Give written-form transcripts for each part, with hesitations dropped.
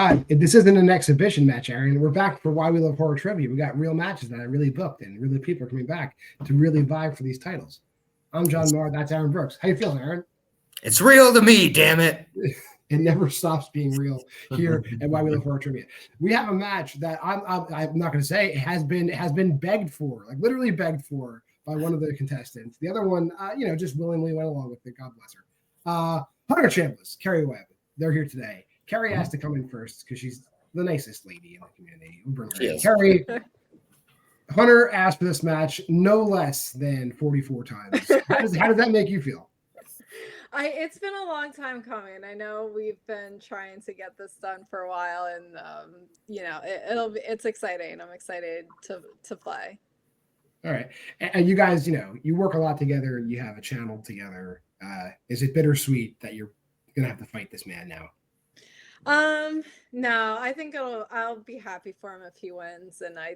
God, this isn't an exhibition match, Aaron. We're back for Why We Love Horror Trivia. We got real matches that I really booked, and really people are coming back to really vibe for these titles. I'm JWMaher. That's Aaron Brooks. How you feeling, Aaron? It's real to me, damn it. It never stops being real here at Why We Love Horror Trivia. We have a match that I'm not going to say it has been begged for, like literally begged for by one of the contestants. The other one, just willingly went along with it. God bless her. Hunter Chambless, Kerri Webb. They're here today. Kerri has to come in first because she's the nicest lady in the community. We'll bring her in. Kerri, Hunter asked for this match no less than 44 times. How does that make you feel? It's been a long time coming. I know we've been trying to get this done for a while, and it's exciting. I'm excited to play. All right, and you guys, you work a lot together. You have a channel together. Is it bittersweet that you're gonna have to fight this man now? No, I think I'll be happy for him if he wins. And I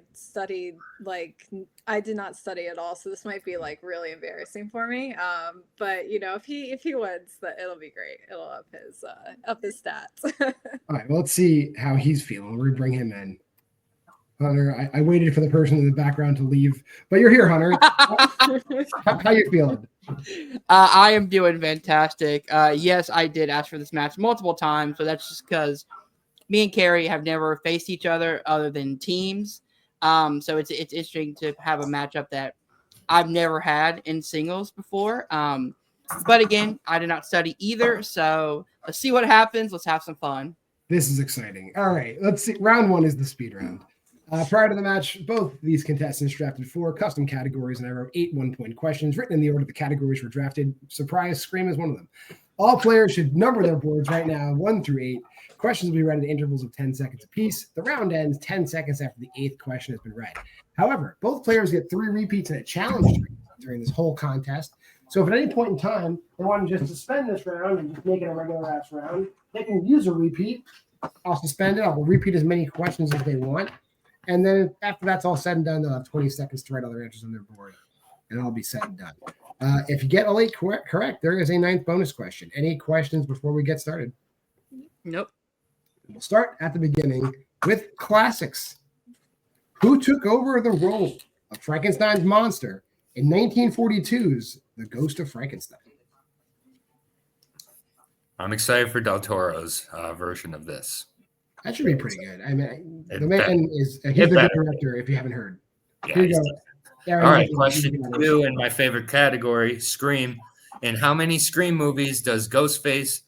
did not study at all, so this might be like really embarrassing for me. But if he wins, it'll be great. It'll up his stats. All right, well, let's see how he's feeling. We're gonna bring him in. Hunter, I waited for the person in the background to leave, but you're here, Hunter. How you feeling? I am doing fantastic. Yes, I did ask for this match multiple times, so that's just because me and Kerri have never faced each other than teams. So it's interesting to have a matchup that I've never had in singles before. But again, I did not study either, so let's see what happens. Let's have some fun. This is exciting. All right, let's see. Round one is the speed round. Prior to the match, both these contestants drafted 4 custom categories, and I wrote 8 one-point questions written in the order the categories were drafted. Surprise, Scream is one of them. All players should number their boards right now, 1 through 8. Questions will be read in intervals of 10 seconds apiece. The round ends 10 seconds after the 8th question has been read. However, both players get 3 repeats and a challenge during this whole contest. So if at any point in time they want to just suspend this round and just make it a regular ass round, they can use a repeat. I'll suspend it. I'll repeat as many questions as they want. And then after that's all said and done, they'll have 20 seconds to write all their answers on their board, and it'll be said and done. If you get all 8 correct, there is a 9th bonus question. Any questions before we get started? Nope. We'll start at the beginning with classics. Who took over the role of Frankenstein's monster in 1942's The Ghost of Frankenstein? I'm excited for Del Toro's version of this. That should be pretty good. I mean, the man is he's the good director, if you haven't heard. Yeah, Here you go. All right, question 2 in my favorite category, Scream. In how many Scream movies does a Ghostface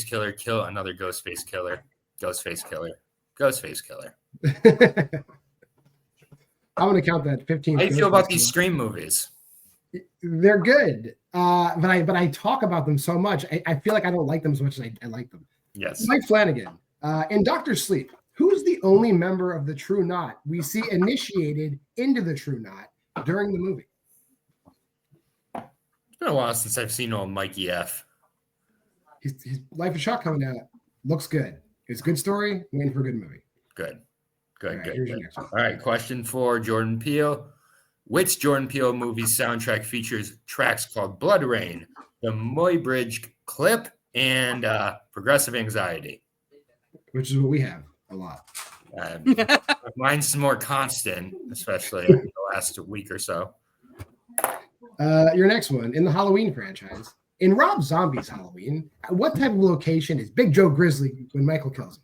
killer kill another Ghostface killer? Ghostface killer. Ghostface killer. I'm going to count that 15. How do you feel about these Scream movies? They're good, but I talk about them so much. I feel like I don't like them as much as I like them. Yes. Mike Flanagan, in Dr. Sleep, who's the only member of the True Knot we see initiated into the True Knot during the movie? It's been a while since I've seen old Mikey F. His Life of Chuck coming out. Looks good. It's a good story. Waiting for a good movie. Good. All right, question 4, Jordan Peele. Which Jordan Peele movie's soundtrack features tracks called Blood Rain, The Muybridge Clip, and Progressive Anxiety? Which is what we have a lot. Mine's more constant, especially in the last week or so. Your next one, in the Halloween franchise. In Rob Zombie's Halloween, what type of location is Big Joe Grizzly when Michael kills him?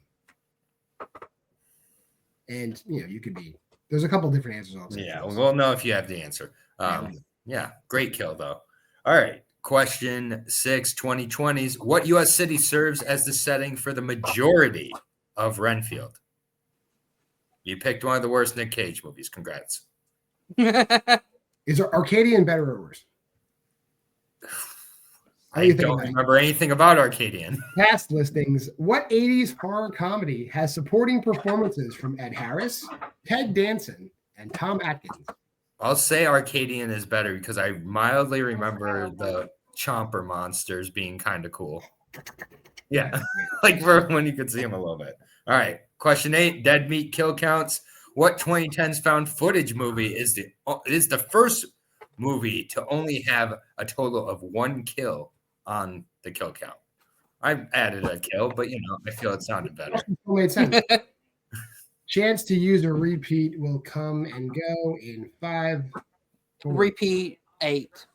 And, you could be. There's a couple different answers also. Yeah, we'll know if you have the answer. Yeah, great kill, though. All right. Question 6, 2020s. What U.S. city serves as the setting for the majority of Renfield? You picked one of the worst Nick Cage movies. Congrats. Is Arcadian better or worse? I don't remember anything about Arcadian. Cast listings. What 80s horror comedy has supporting performances from Ed Harris, Ted Danson, and Tom Atkins? I'll say Arcadian is better because I mildly remember the Chomper monsters being kind of cool. Yeah, like for when you could see them a little bit. All right, question 8, dead meat kill counts. What 2010's found footage movie is the first movie to only have a total of 1 kill on the kill count? I added a kill, but I feel it sounded better. Still made sense. Chance to use a repeat will come and go in 5. 4. Repeat 8.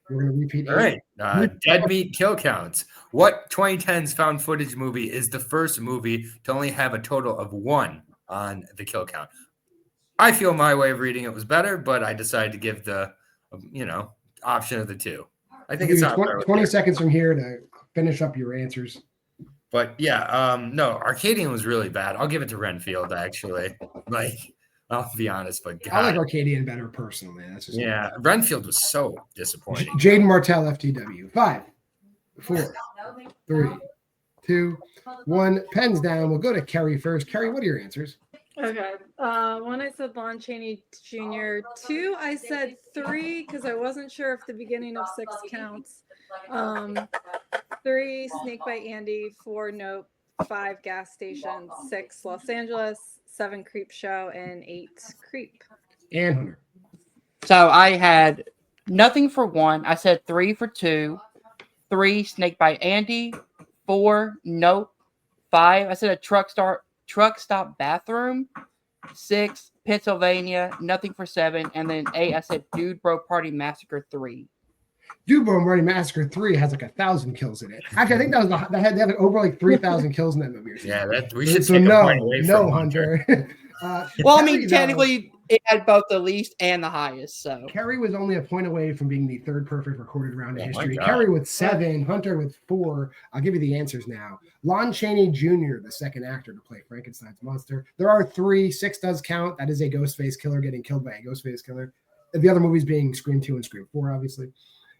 We're going to repeat 8. All right. Dead meat kill counts. What 2010's found footage movie is the first movie to only have a total of 1 on the kill count? I feel my way of reading it was better, but I decided to give the, option of the 2. I think it's not 20 seconds from here to finish up your answers. But yeah, no, Arcadian was really bad. I'll give it to Renfield, actually. I'll be honest, but God. I like Arcadian better personally. That's just Renfield was so disappointing. Jaden Martell, FTW. 5, 4, 3, 2, 1. Pens down. We'll go to Kerri first. Kerri, what are your answers? Okay. 1, I said Lon Chaney Jr. 2, I said 3 because I wasn't sure if the beginning of 6 counts. 3, Snakebite Andy. 4, Nope. 5, Gas Station. 6, Los Angeles. 7, Creep Show. And 8, Creep. And Hunter. So I had nothing for 1. I said 3 for 2. 3, Snakebite Andy. 4, Nope. 5, I said a truck stop bathroom. 6, Pennsylvania. Nothing for 7. And then 8, I said Dude Bro Party Massacre 3. Dude Bro Party Massacre 3 has 1,000 kills in it. Actually, I think they had over 3,000 kills in that movie. Yeah, we should so take no, a point away from Hunter. Well, I mean, technically, it had both the least and the highest. So Kerri was only a point away from being the 3rd perfect recorded round in history. my God. Kerri with 7, Hunter with 4. I'll give you the answers now. Lon Chaney Jr., the 2nd actor to play Frankenstein's monster. There are 3. 6 does count. That is a Ghostface killer getting killed by a Ghostface killer. The other movies being Scream 2 and Scream 4, obviously.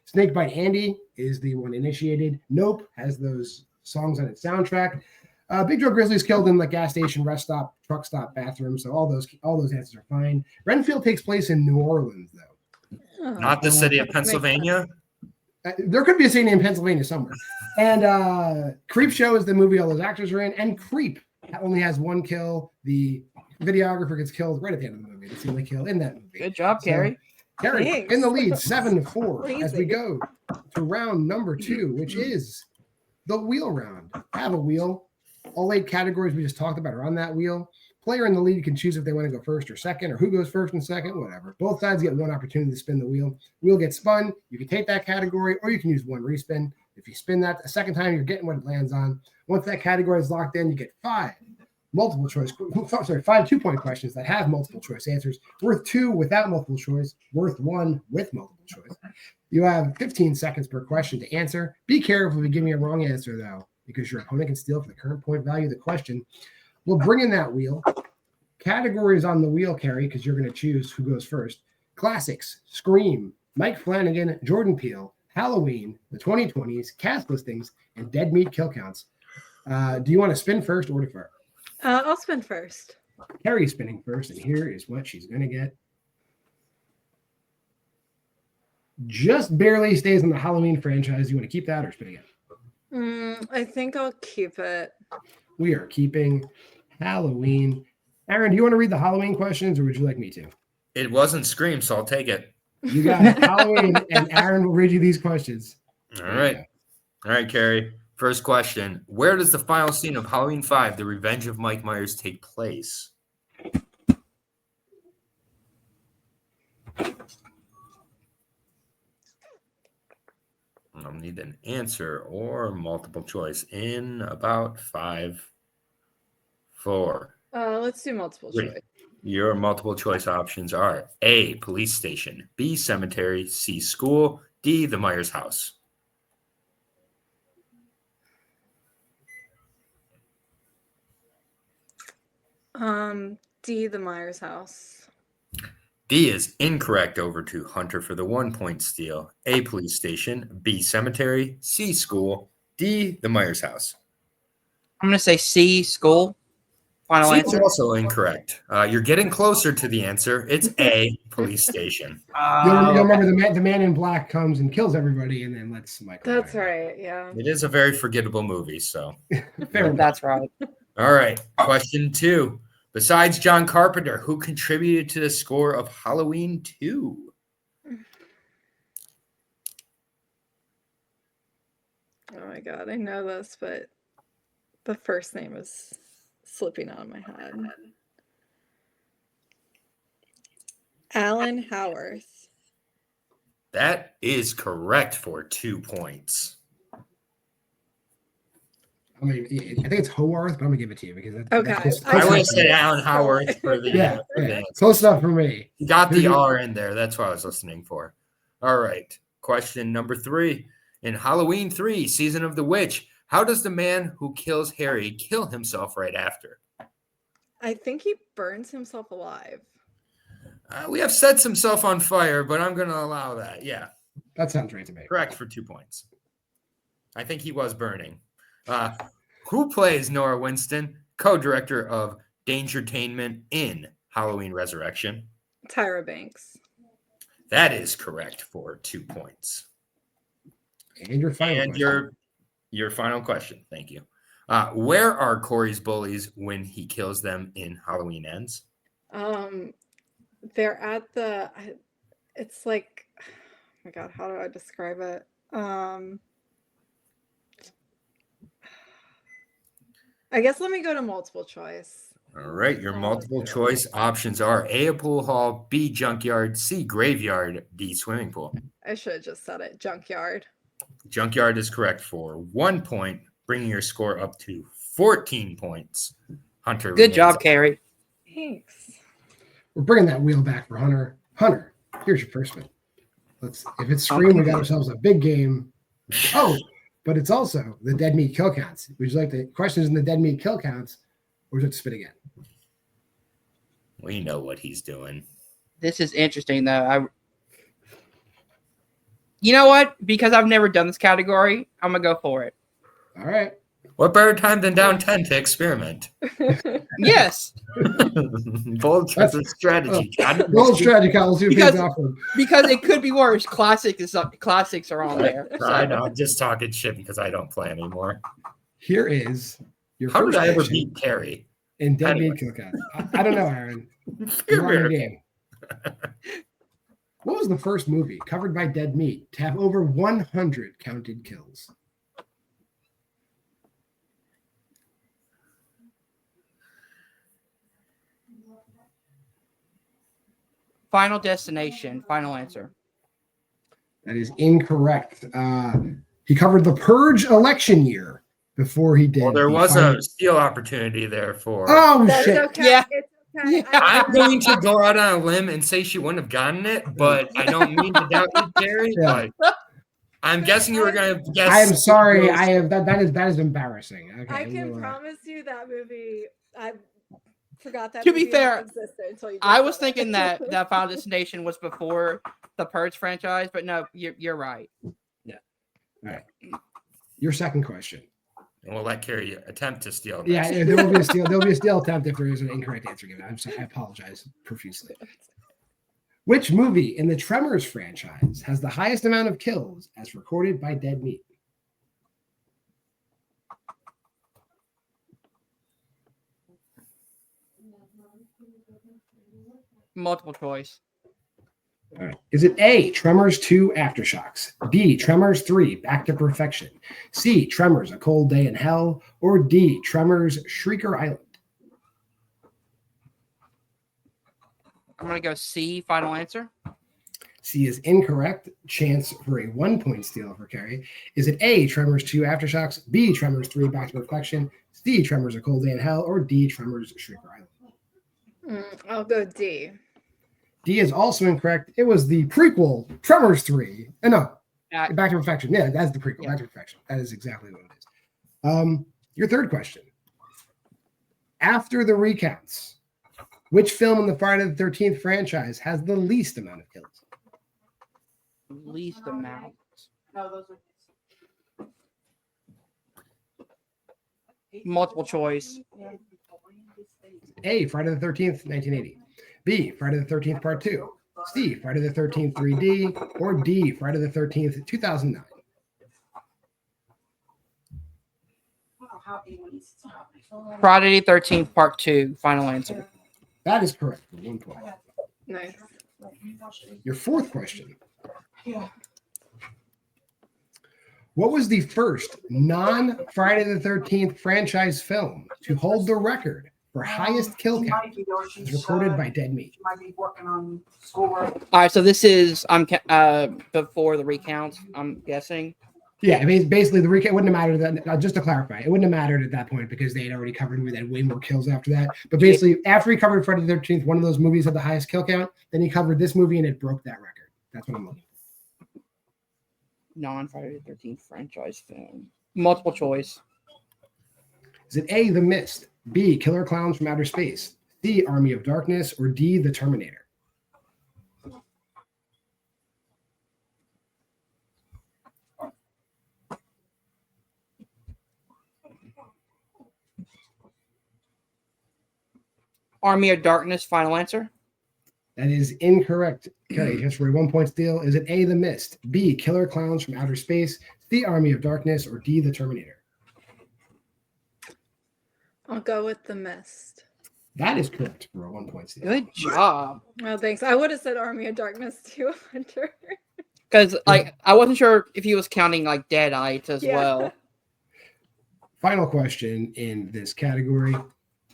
Snakebite Andy is the one initiated. Nope has those songs on its soundtrack. Big Joe Grizzly's killed in the gas station, rest stop, truck stop, bathroom. So all those answers are fine. Renfield takes place in New Orleans, though. Not the city of Pennsylvania. There could be a city in Pennsylvania somewhere. And Creep Show is the movie all those actors are in. And Creep only has 1 kill. The videographer gets killed right at the end of the movie. It's the only kill in that movie. good job, Kerri. Kerri Thanks. in the lead, 7-4, as we Crazy. go to round number 2, which is the wheel round. I have a wheel. All 8 categories we just talked about are on that wheel. Player in the lead can choose if they want to go first or second, or who goes first and second, whatever. Both sides get 1 opportunity to spin the wheel. Wheel gets spun. You can take that category, or you can use 1 respin. If you spin that a second time, you're getting what it lands on. Once that category is locked in, you get 5 multiple choice. 5 2-point questions that have multiple choice answers. Worth 2 without multiple choice. Worth 1 with multiple choice. You have 15 seconds per question to answer. Be careful if you give me a wrong answer, though, because your opponent can steal for the current point value of the question. We'll bring in that wheel. Categories on the wheel, Kerri, because you're going to choose who goes first. Classics, Scream, Mike Flanagan, Jordan Peele, Halloween, the 2020s, cast listings, and dead meat kill counts. Do you want to spin first or defer? I'll spin first. Kerri's spinning first, and here is what she's going to get. Just barely stays in the Halloween franchise. You want to keep that or spin again? I think I'll keep it. We are keeping Halloween. Aaron, do you want to read the Halloween questions, or would you like me to? It wasn't Scream, so I'll take it. You got it. Halloween, and Aaron will read you these questions. All right. All right, Kerri. First question. Where does the final scene of Halloween 5, The Revenge of Mike Myers, take place? I'll need an answer or multiple choice in about 5, 4. Let's do multiple 3. choice. Your multiple choice options are A, police station, B, cemetery, C, school, D, the Myers house. D, the Myers house. D is incorrect. Over to Hunter for the 1-point steal. A, police station, B, cemetery, C, school, D, the Myers house. I'm going to say C, school. Final C is answer. also incorrect. You're getting closer to the answer. It's A, police station. You'll remember the man in black comes and kills everybody and then lets Michael. That's die. right. Yeah. It is a very forgettable movie, so. Fair enough. That's right. All right. Question 2. Besides John Carpenter, who contributed to the score of Halloween 2? Oh my god, I know this, but the first name is slipping out of my head. Alan Howarth. That is correct for 2 points. I mean, I think it's Howarth, but I'm gonna give it to you because Okay. I would enough have said for me. Alan Howard for the Yeah, advance. close enough for me. You got the Who do- R in there. That's what I was listening for. All right. Question number 3. In Halloween 3, Season of the Witch, how does the man who kills Harry kill himself right after? I think he burns himself alive. We have sets himself on fire, but I'm going to allow that. Yeah, That sounds right to me. correct for 2 points. I think he was burning. Who plays Nora Winston, co-director of Dangertainment in Halloween Resurrection? Tyra Banks. That is correct for 2 points. And your final And question. your final question. Thank you. Where are Corey's bullies when he kills them in Halloween Ends? They're at the. It's like, oh my god, how do I describe it? I guess let me go to multiple choice. All right. Your multiple choice options are A, a pool hall, B, junkyard, C, graveyard, D, swimming pool. I should have just said it. Junkyard. Junkyard is correct for 1 point, bringing your score up to 14 points. Hunter. Good remains job, up. Kerri. Thanks. We're bringing that wheel back for Hunter. Hunter, here's your first one. If it's Scream, we got ourselves a big game. Oh, but it's also the dead meat kill counts. Would you like the questions in the dead meat kill counts, or would you like to spit again? We know what he's doing. This is interesting, though. You know what? Because I've never done this category, I'm gonna go for it. All right. What better time than down 10 to experiment? Yes, Bold strategy. Bold strategy, Kyle. We'll see what Because- pays off. because it could be worse. Classics are on there. I know. I'm just talking shit because I don't play anymore. Here is your How first did I ever question beat Kerri? in dead Anyway. meat kill counts. I don't know, Aaron. You're You're on your weird. game. What was the first movie covered by dead meat to have over 100 counted kills? Final Destination. Final answer. That is incorrect. He covered the Purge election year before he did. Well, there the was final- a steal opportunity there for. Oh That's shit! okay. Yeah. It's okay. Yeah. I'm going to go out on a limb and say she wouldn't have gotten it, but I don't mean to doubt you, Kerri. Yeah. But I'm guessing you were going to guess. I am sorry. I have that is embarrassing. Okay, I can we'll, promise you that movie. I forgot that. To be movie fair, existed until you. I just was said it. thinking that Final Destination was before the Purge franchise, but no, you're right. Your second question. And we'll let Kerri attempt to steal. Yeah, next. there will be a steal. There'll be a steal attempt if there is an incorrect answer given. I'm sorry. I apologize profusely. Which movie in the Tremors franchise has the highest amount of kills as recorded by dead meat? Multiple choice. All right. Is it A, Tremors 2 Aftershocks, B, Tremors 3 Back to Perfection, C, Tremors A Cold Day in Hell, or D, Tremors Shrieker Island? I'm gonna go C. Final answer. C is incorrect. Chance for a 1 point steal for Kerri. Is it A, Tremors 2 Aftershocks, B, Tremors 3 Back to Perfection, C, Tremors A Cold Day in Hell, or D, Tremors Shrieker Island? I'll go D. D is also incorrect. It was the prequel, Tremors 3. No, Uh, Back to Perfection. Yeah, that's the prequel. Yeah. Back to Perfection. That is exactly what it is. Your third question. After the recounts, which film in the Friday the 13th franchise has the least amount of kills? Least amount. Multiple choice. A, Friday the 13th, 1980. B, Friday the 13th, Part 2. C, Friday the 13th, 3D. Or D, Friday the 13th, 2009. Friday the 13th, Part 2. Final answer. That is correct for 1 point. Nice. Your fourth question. What was the first non-Friday the 13th franchise film to hold the record for highest kill count as recorded by Dead Meat? She might be working on schoolwork. All right, so this is before the recounts, I'm guessing. Yeah, basically the recount wouldn't have mattered. That just to clarify, it wouldn't have mattered at that point because they had already covered a movie that had way more kills after that. But basically, after he covered Friday the 13th, one of those movies had the highest kill count. Then he covered this movie and it broke that record. That's what I'm looking for. Non-Friday the 13th franchise film. Multiple choice. Is it A, The Mist, B, Killer Clowns from Outer Space, C, Army of Darkness, or D, The Terminator? Army of Darkness, final answer. That is incorrect. Okay, just for a 1 point steal. Is it A, The Mist, B, Killer Clowns from Outer Space, C, Army of Darkness, or D, The Terminator? I'll go with The Mist. That is correct for a 1 point steal. Good job. Well, thanks. I would have said Army of Darkness too, Hunter. Because I wasn't sure if he was counting like Deadites as Yeah. well. Final question in this category.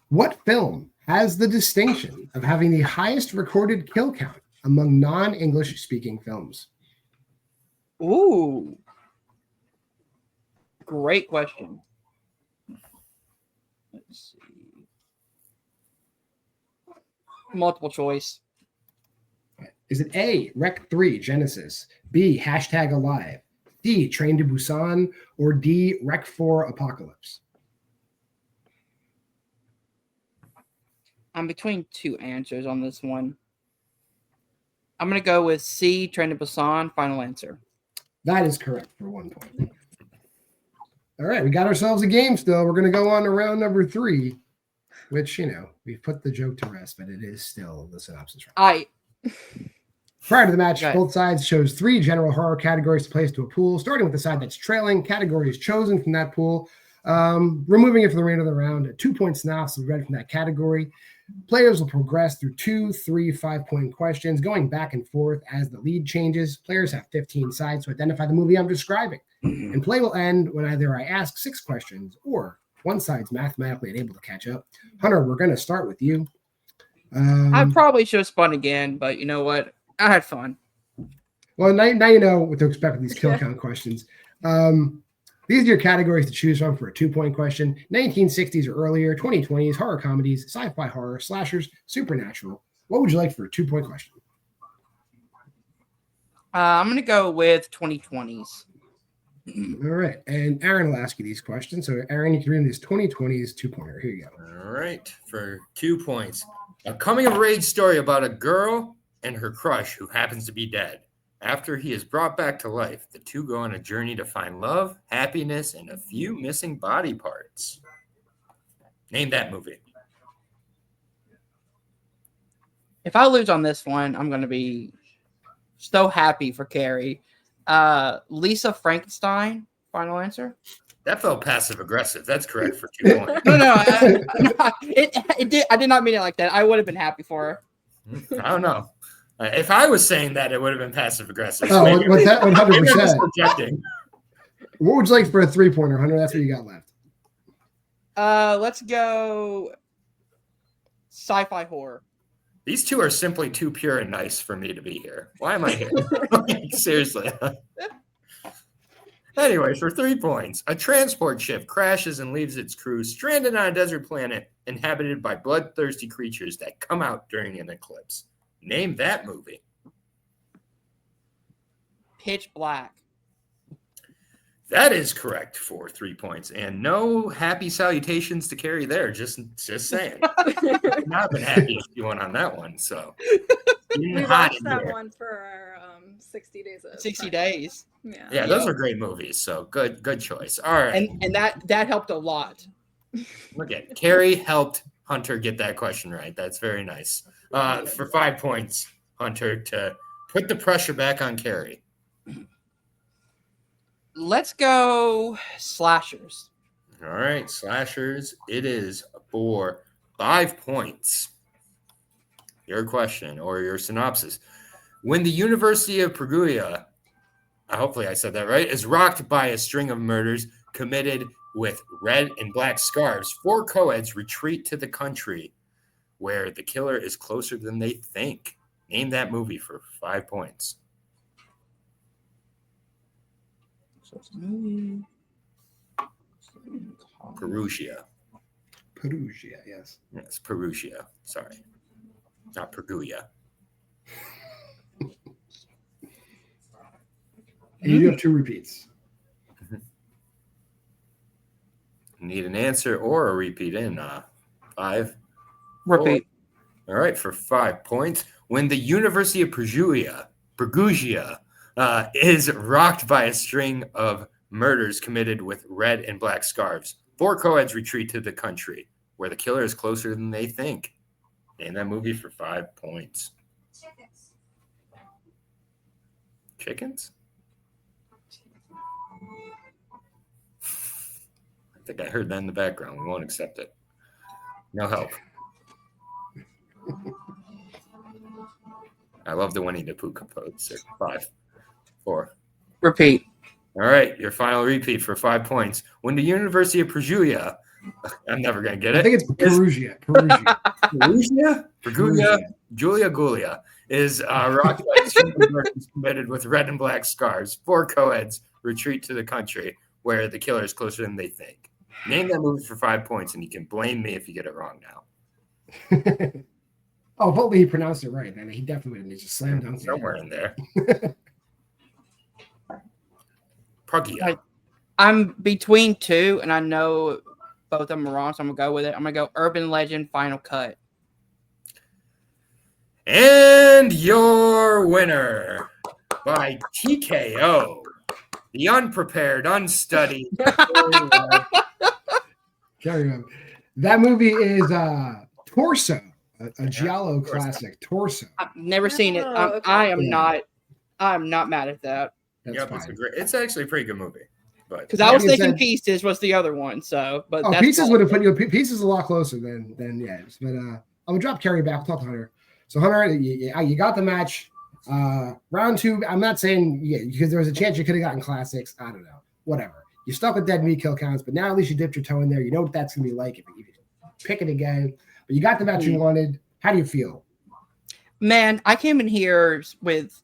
What film has the distinction of having the highest recorded kill count among non-English speaking films? Ooh. Great question. Let's see. Multiple choice. Is it A, Rec 3 Genesis, B, #Alive, C, Train to Busan, or D, Rec 4 Apocalypse? I'm between two answers on this one. I'm going to go with C, Train to Busan, final answer. That is correct for 1 point. All right, we got ourselves a game still. We're going to go on to round number 3, which, we've put the joke to rest, but it is still the synopsis round. Prior to the match, Okay. both sides chose 3 general horror categories to place to a pool, starting with the side that's trailing. Categories chosen from that pool, removing it for the remainder of the round. A 2-point synopsis will be read from that category. Players will progress through 2, 3, 5-point questions, going back and forth as the lead changes. Players have 15 sides to identify the movie I'm describing. And play will end when either I ask 6 questions or one side's mathematically unable to catch up. Hunter, we're going to start with you. I probably should have spun again, but you know what? I had fun. Well, now you know what to expect with these kill count questions. These are your categories to choose from for a 2-point question. 1960s or earlier, 2020s, horror comedies, sci-fi horror, slashers, supernatural. What would you like for a 2-point question? I'm going to go with 2020s. All right. And Aaron will ask you these questions. So, Aaron, you can read this 2020s 2-pointer. Here you go. All right, for 2 points. A coming-of-age story about a girl and her crush who happens to be dead. After he is brought back to life, the two go on a journey to find love, happiness, and a few missing body parts. Name that movie. If I lose on this one, I'm going to be so happy for Kerri. Lisa Frankenstein, final answer. That felt passive-aggressive. That's correct for 2 points. No, I did not mean it like that. I would have been happy for her. I don't know. If I was saying that, it would have been passive-aggressive. Oh, what's that? Maybe I'm just 100%. projecting. What would you like for a 3-pointer, Hunter? That's what you got left. Let's go sci-fi horror. These two are simply too pure and nice for me to be here. Why am I here? Seriously. Anyway, for 3 points, a transport ship crashes and leaves its crew stranded on a desert planet inhabited by bloodthirsty creatures that come out during an eclipse. Name that movie. Pitch Black. That is correct for 3 points. And no happy salutations to Kerri there. Just saying. I've not been happy if you went on that one. So We watched that one for our 60 days. 60 days. Yeah, those are great movies. So good choice. All right. And that helped a lot. Okay. Kerri helped Hunter get that question right. That's very nice. For 5 points, Hunter, to put the pressure back on Kerri. Let's go slashers. All right, slashers. It is for 5 points. Your question or your synopsis. When the University of Perugia hopefully I said that right, is rocked by a string of murders committed with red and black scarves. 4 co-eds retreat to the country where the killer is closer than they think. Name that movie for 5 points. Perugia. Perugia, yes. Yes, Perugia. Sorry. Not Perguia. And you do have 2 repeats. Need an answer or a repeat in 5. Repeat. 4. All right, for 5 points. When the University of Perugia is rocked by a string of murders committed with red and black scarves, 4 co-eds retreat to the country where the killer is closer than they think. Name that movie for 5 points. Chickens? I think I heard that in the background. We won't accept it. No help. I love the Winnie the Pooh pose. 5, 4. Repeat. All right, your final repeat for 5 points. When the University of Perugia, I'm never going to get it. I think it's Perugia. Perugia. Julia Gulia is rocked by extreme murders committed with red and black scars. 4 co-eds retreat to the country where the killer is closer than they think. Name that movie for 5 points, and you can blame me if you get it wrong now. Oh, hopefully he pronounced it right, man. He definitely would. He just slam dunk Somewhere in there. Pragia. I'm between 2, and I know both of them are wrong, so I'm going to go with it. I'm going to go Urban Legend Final Cut. And your winner by TKO, the unprepared, unstudied. Kerri Webb. That movie is Torso, a Giallo classic. Torso. I've never seen it. Oh, okay. I'm not mad at that. That's Yep, fine. it's actually a pretty good movie. But Because I was Like you thinking said- Pieces was the other one. So, but Oh, that's Pieces fine. would have put you. Pieces a lot closer than yes. But I'm gonna drop Kerri back. We'll talk to Hunter. So Hunter, you got the match. Round 2. I'm not saying because there was a chance you could have gotten classics. I don't know. Whatever. You stuck with dead meat kill counts, but now at least you dipped your toe in there. You know what that's gonna be like if you pick it again. But you got the match you wanted. How do you feel? Man, I came in here with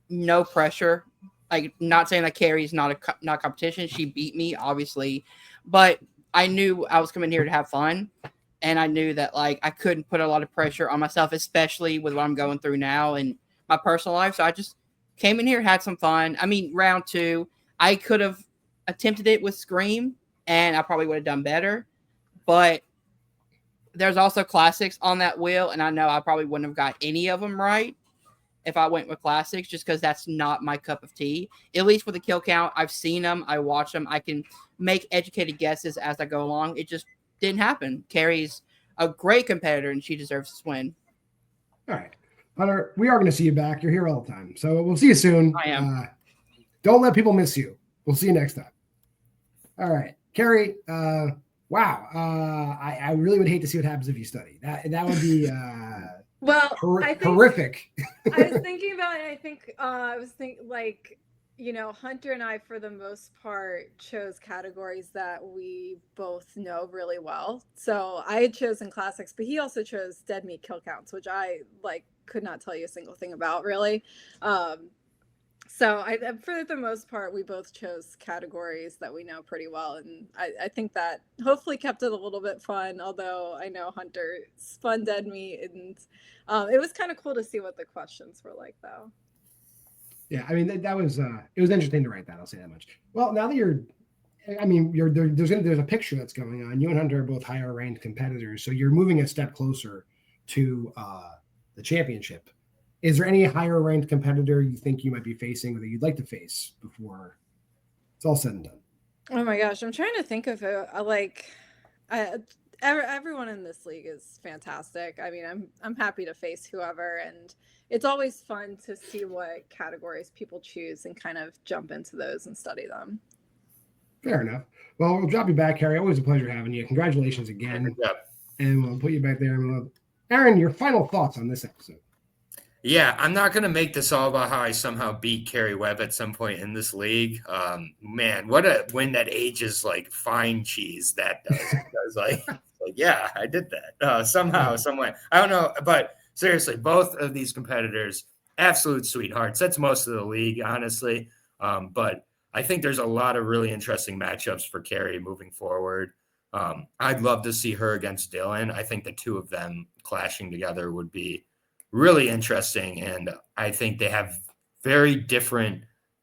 no pressure. Like, not saying that Kerri's not competition. She beat me, obviously, but I knew I was coming here to have fun, and I knew that like I couldn't put a lot of pressure on myself, especially with what I'm going through now in my personal life. So I just came in here, had some fun. I mean, round 2, I could have attempted it with Scream, and I probably would have done better, but there's also classics on that wheel, and I know I probably wouldn't have got any of them right if I went with classics, just because that's not my cup of tea. At least with the kill count, I've seen them, I watch them, I can make educated guesses as I go along. It just didn't happen. Kerri's a great competitor, and she deserves this win. All right, Hunter. We are going to see you back. You're here all the time, so we'll see you soon. I am. Don't let people miss you. We'll see you next time. All right, Kerri. Wow. I really would hate to see what happens if you study. That would be Well, I think, horrific. I was thinking about it. I think I was thinking like, Hunter and I, for the most part, chose categories that we both know really well. So I had chosen classics, but he also chose dead meat kill counts, which I could not tell you a single thing about really. So for the most part, we both chose categories that we know pretty well. And I think that hopefully kept it a little bit fun, although I know Hunter spun dead meat, and it was kind of cool to see what the questions were like, though. Yeah, I mean, that was, it was interesting to write that. I'll say that much. Well, now that there's a picture that's going on. You and Hunter are both higher ranked competitors. So you're moving a step closer to the championship. Is there any higher ranked competitor you think you might be facing or that you'd like to face before it's all said and done? Oh my gosh, I'm trying to think of it. Everyone in this league is fantastic. I mean, I'm happy to face whoever, and it's always fun to see what categories people choose and kind of jump into those and study them. Fair enough. Well, we'll drop you back, Kerri. Always a pleasure having you. Congratulations again. Good job. And we'll put you back there. And Aaron, your final thoughts on this episode? Yeah, I'm not going to make this all about how I somehow beat Kerri Webb at some point in this league. Man, what a win that ages like fine cheese that does. Because like, yeah, I did that somehow, some way. I don't know, but seriously, both of these competitors, absolute sweethearts. That's most of the league, honestly. But I think there's a lot of really interesting matchups for Kerri moving forward. I'd love to see her against Dylan. I think the two of them clashing together would be really interesting. And I think they have very different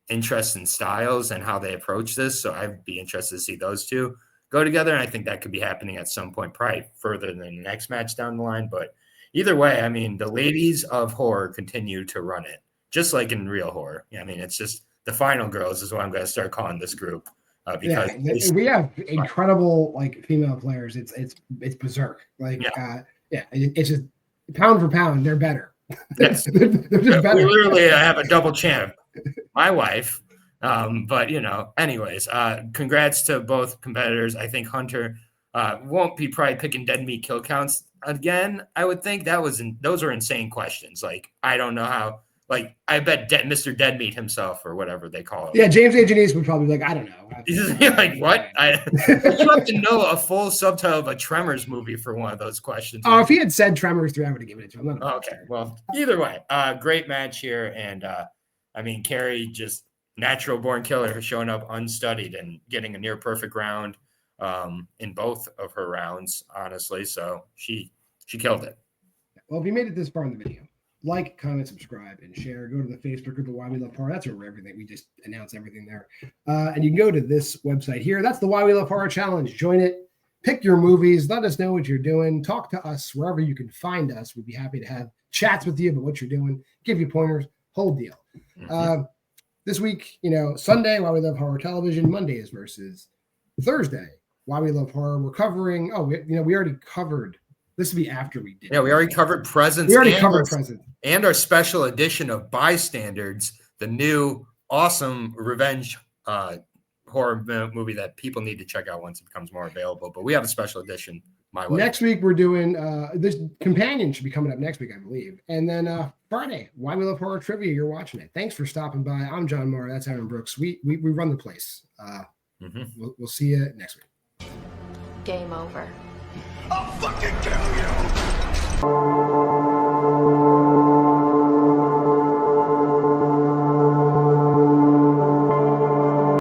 interests and styles and how they approach this. So I'd be interested to see those two go together. And I think that could be happening at some point, probably further than the next match down the line. But either way, I mean, the ladies of horror continue to run it, just like in real horror. I mean, it's just the final girls is what I'm going to start calling this group. Because we have incredible like female players. It's berserk. Like it's just pound for pound, they're better. They're just better. We literally have a double champ, my wife. But anyways, congrats to both competitors. I think Hunter won't be probably picking dead meat kill counts again. I would think those are insane questions. Like I don't know how. Like, I bet Mr. Deadmeat himself or whatever they call it. Yeah, James A. Janice would probably be like, I don't know. He's like, what? You have to know a full subtitle of a Tremors movie for one of those questions. Oh, if he had said Tremors 3, I would have given it to him. Okay, well, either way, great match here. And, I mean, Kerri, just natural-born killer, showing up unstudied and getting a near-perfect round in both of her rounds, honestly. So she killed it. Well, if you made it this far in the video, like, comment, subscribe, and share. Go to the Facebook group of Why We Love Horror. That's where everything. We just announce everything there. And you can go to this website here. That's the Why We Love Horror Challenge. Join it. Pick your movies. Let us know what you're doing. Talk to us wherever you can find us. We'd be happy to have chats with you about what you're doing. Give you pointers. Whole deal. This week, Sunday, Why We Love Horror Television. Monday is versus Thursday. Why We Love Horror. We're covering. We already covered. This would be after we did. Yeah, we already covered Presents. We already covered Presents. And our special edition of Bystanders, the new awesome revenge horror movie that people need to check out once it becomes more available. But we have a special edition. Next week, we're doing this companion should be coming up next week, I believe. And then Friday, Why We Love Horror Trivia. You're watching it. Thanks for stopping by. I'm John Maher. That's Aaron Brooks. We run the place. We'll see you next week. Game over. I'll fucking kill you!